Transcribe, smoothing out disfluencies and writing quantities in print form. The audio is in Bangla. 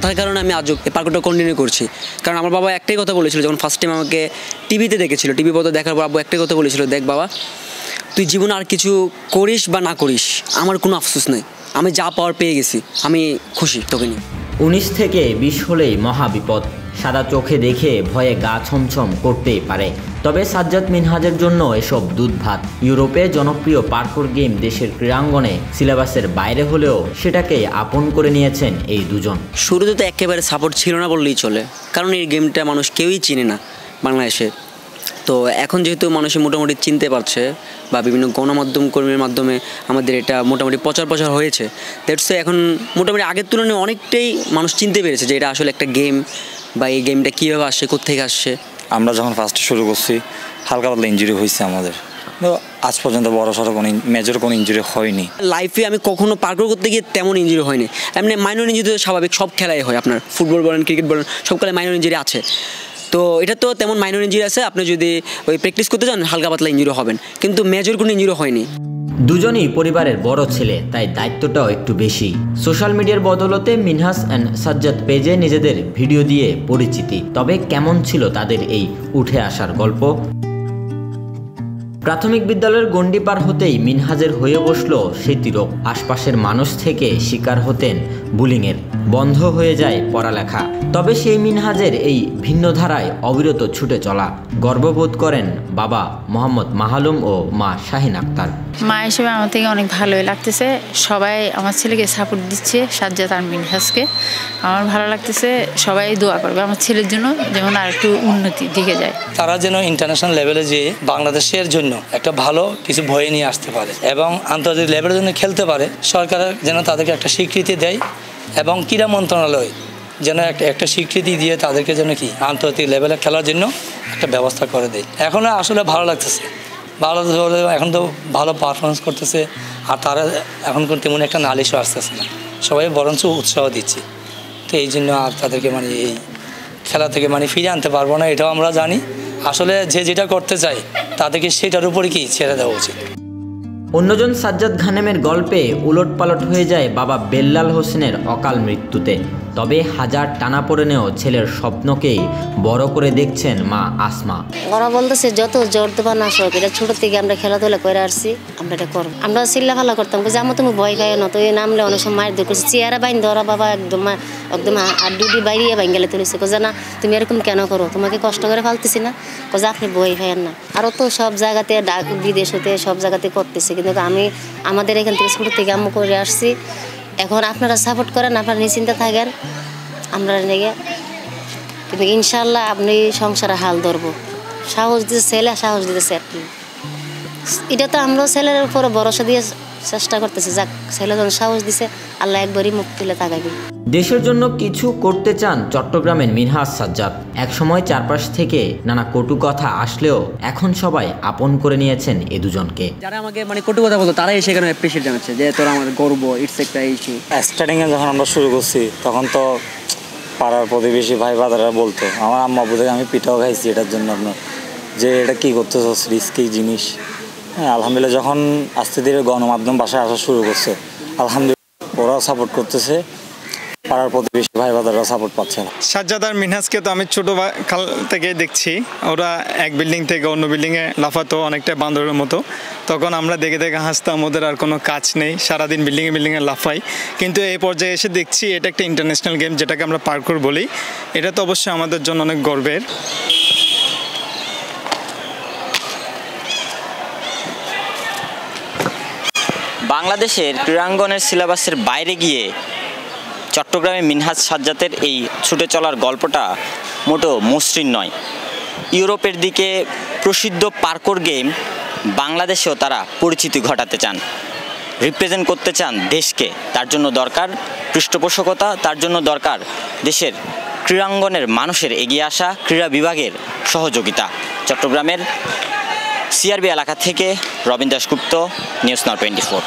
কথার কারণে আমি আজও এই পার্কটা কন্টিনিউ করছি। কারণ আমার বাবা একটাই কথা বলেছিল, যখন ফার্স্ট টাইম আমাকে টিভিতে দেখেছিল, টিভি পথে দেখার পর আব্বু একটাই কথা বলেছিল, দেখ বাবা, তুই জীবনে আর কিছু করিস বা না করিস, আমার কোনো আফসোস নেই, আমি যা পাওয়ার পেয়ে গেছি, আমি খুশি তোকে নিয়ে। 19 থেকে 20 হলেই মহাবিপদ, সাদা চোখে দেখে ভয়ে গা ছমছম করতেই পারে। তবে সাজ্জাদ মিনহাজের জন্য এসব দুধ ভাত। ইউরোপে জনপ্রিয় পার্কুর গেম দেশের ক্রীড়াঙ্গনে সিলেবাসের বাইরে হলেও সেটাকে আপন করে নিয়েছেন এই দুজন। শুরুতে তো একেবারে সাপোর্ট ছিল না বললেই চলে, কারণ এই গেমটা মানুষ কেউই চিনে না বাংলাদেশে। তো এখন যেহেতু মানুষে মোটামুটি চিনতে পারছে বা বিভিন্ন গণমাধ্যম কর্মীর মাধ্যমে আমাদের এটা মোটামুটি প্রচার হয়েছে, দ্যাটস এখন মোটামুটি আগের তুলনায় অনেকটাই মানুষ চিনতে পেরেছে যে এটা আসলে একটা গেম বা এই গেমটা কীভাবে আসছে, কোত্থেকে আসছে। আমরা যখন ফার্স্টে শুরু করছি হালকা পাতলা ইঞ্জুরি হয়েছে আমাদের, আজ পর্যন্ত বড় সড়ো কোনো মেজর কোনো ইঞ্জুরি হয়নি। লাইফে আমি কখনো পার্কুর করতে গিয়ে তেমন ইঞ্জুরি হয়নি। এমনি মাইনর ইঞ্জুরি তো স্বাভাবিক, সব খেলাই হয়, আপনার ফুটবল বলেন, ক্রিকেট বলেন, সব খেলায় মাইনর ইঞ্জুরি আছে। তো এটা তো তেমন মাইনর ইঞ্জুরি আছে, আপনি যদি ওই প্র্যাকটিস করতে যান হালকা পাতলা ইঞ্জুরি হবেন, কিন্তু মেজর কোনো ইঞ্জুরি হয়নি। দুজনই পরিবারের বড় ছেলে, তাই দায়িত্বটাও একটু বেশি। সোশ্যাল মিডিয়ার বদৌলতে মিনহাজ অ্যান্ড সাজ্জাদ পেজে নিজেদের ভিডিও দিয়ে পরিচিতি। তবে কেমন ছিল তাদের এই উঠে আসার গল্প? প্রাথমিক বিদ্যালয়ের গণ্ডি পার হতেই মিনহাজের হয়ে বসল স্মৃতিরোগ। আশপাশের মানুষ থেকে শিকার হতেন বুলিংয়ের, বন্ধ হয়ে যায় পড়ালেখা। তবে সেই মিনহাজের এই ভিন্ন ধারায় অবিরত ছুটে চলা গর্ববোধ করেন বাবা মোহাম্মদ মাহালুম ও মা শাহিন আক্তার। মা হিসেবে আমার থেকে অনেক ভালোই লাগতেছে, সবাই আমার ছেলেকে সাপোর্ট দিচ্ছে, সাজ্জাদ আর মিনহাজকে। আমার ভালো লাগতেছে, সবাই দোয়া করবে আমার ছেলের জন্য যেমন আর একটু উন্নতির দিকে যায়। তারা যেন ইন্টারন্যাশনাল লেভেলে যেয়ে বাংলাদেশের জন্য একটা ভালো কিছু বয়ে নিয়ে আসতে পারে এবং আন্তর্জাতিক লেভেলের জন্য খেলতে পারে। সরকার যেন তাদেরকে একটা স্বীকৃতি দেয় এবং ক্রীড়া মন্ত্রণালয় যেন একটা স্বীকৃতি দিয়ে তাদেরকে যেন কি আন্তর্জাতিক লেভেলে খেলার জন্য একটা ব্যবস্থা করে দেয়। এখন আসলে ভালো লাগতেছে, ভালো এখন তো ভালো পারফরমেন্স করতেছে, আর তারা এখন তেমন একটা নালিশও আসতেছে না, সবাই বরঞ্চ উৎসাহ দিচ্ছে। তো এই জন্য আর তাদেরকে মানে এই খেলা থেকে মানে ফিরে আনতে পারবো না, এটাও আমরা জানি। আসলে যে যেটা করতে চায় তাদেরকে সেটার উপরে কি ছেড়ে দেওয়া উচিত। অন্যজন সাজ্জাদ ঘানেমের গল্পে উলটপালট হয়ে যায় বাবা বেল্লাল হোসেনের অকাল মৃত্যুতে। তবে হাজার টানাপোড়েনেও ছেলের স্বপ্নকেই বড় করে দেখছেন মা আসমা। ওরা বলতেছে যত জোর দেবা না সব, এটা ছোট থেকে আমরা খেলাধুলা করে আসছি, আমরা এটা করবো। আমরা চিল্লাফাল্লা করতাম, যেমন তুমি ভয় খাই না, তো এই নামলে অনেক সময় মায়ের দেখছি চেয়ারা বাইন ধরা বাবা একদম আড্ডি বাইরে বাইঙ্গালে তুলেছে। কোজা না তুমি এরকম কেন করো, তোমাকে কষ্ট করে ফালতেছি না, কোজা আপনি ভয় খাইয়েন না। আরও তো সব জায়গাতে বিদেশ হতে সব জায়গাতে করতেছে, কিন্তু আমাদের এখান থেকে ছোট থেকে আম্মু করে আসছি। এখন আপনারা সাপোর্ট করেন, আপনারা নিশ্চিন্তে থাকেন, আমরা নেগে কিন্তু ইনশাল্লাহ আপনি সংসারে হাল ধরবো। সাহস দিতে ছেলে, সাহস দিতেছে আপনি, এটা তো আমরাও ছেলের উপরে ভরসা দিয়ে চেষ্টা করতেছি। যাক, ছেলে যখন সাহস দিছে, আল্লাহ একবারই মুখ তুলে তাকাবি। দেশের জন্য কিছু করতে চান চট্টগ্রামের মিনহাজ সাজ্জাদ। একসময় চারপাশ থেকে নানা কটু কথা আসলেও এখন সবাই আপন করে নিয়েছেন এ দুজনকে। যারা আমাকে মানে কটু কথা বলতো তারাই সেখানে অ্যাপ্রিশিয়েট জানাচ্ছে যে তোরা আমার গর্ব, ইটস একটা ইস্যু। স্টার্টিংয়ে যখন আমরা শুরু করছি তখন তো পাড়ার প্রতিবেশী ভাই বাদারা বলতো, আমার আম্মা বোধ আমি পিঠাও খাইছি এটার জন্য, আপনার যে এটা কী করতেছ, রিস্কি জিনিস। হ্যাঁ, আলহামদুলিল্লাহ যখন আস্তে ধীরে গণমাধ্যম বাসায় আসা শুরু করছে, আলহামদুলিল্লাহ ওরাও সাপোর্ট করতেছে, পাড়ার প্রতিবেশী ভাই বাদাররা সাপোর্ট পাচ্ছে না। সাজ্জাদ আর মিনহাজকে তো আমি ছোটো কাল থেকে দেখছি, ওরা এক বিল্ডিং থেকে অন্য বিল্ডিংয়ে লাফাতো অনেকটা বান্দরের মতো। তখন আমরা দেখে দেখে হাসতাম, ওদের আর কোনো কাজ নেই, সারাদিন বিল্ডিংয়ে লাফাই। কিন্তু এই পর্যায়ে এসে দেখছি এটা একটা ইন্টারন্যাশনাল গেম, যেটাকে আমরা পার্কুর বলি। এটা তো অবশ্যই আমাদের জন্য অনেক গর্বের। বাংলাদেশের ক্রীড়াঙ্গনের সিলেবাসের বাইরে গিয়ে চট্টগ্রামে মিনহাজ সাজ্জাদের এই ছুটে চলার গল্পটা মোটেও মসৃণ নয়। ইউরোপের দিকে প্রসিদ্ধ পার্কুর গেম বাংলাদেশেও তারা পরিচিতি ঘটাতে চান, রিপ্রেজেন্ট করতে চান দেশকে। তার জন্য দরকার পৃষ্ঠপোষকতা, তার জন্য দরকার দেশের ক্রীড়াঙ্গনের মানুষের এগিয়ে আসা, ক্রীড়া বিভাগের সহযোগিতা। চট্টগ্রামের সিআরবি এলাকা থেকে রবীন দাশগুপ্ত, নিউজ নাও 24।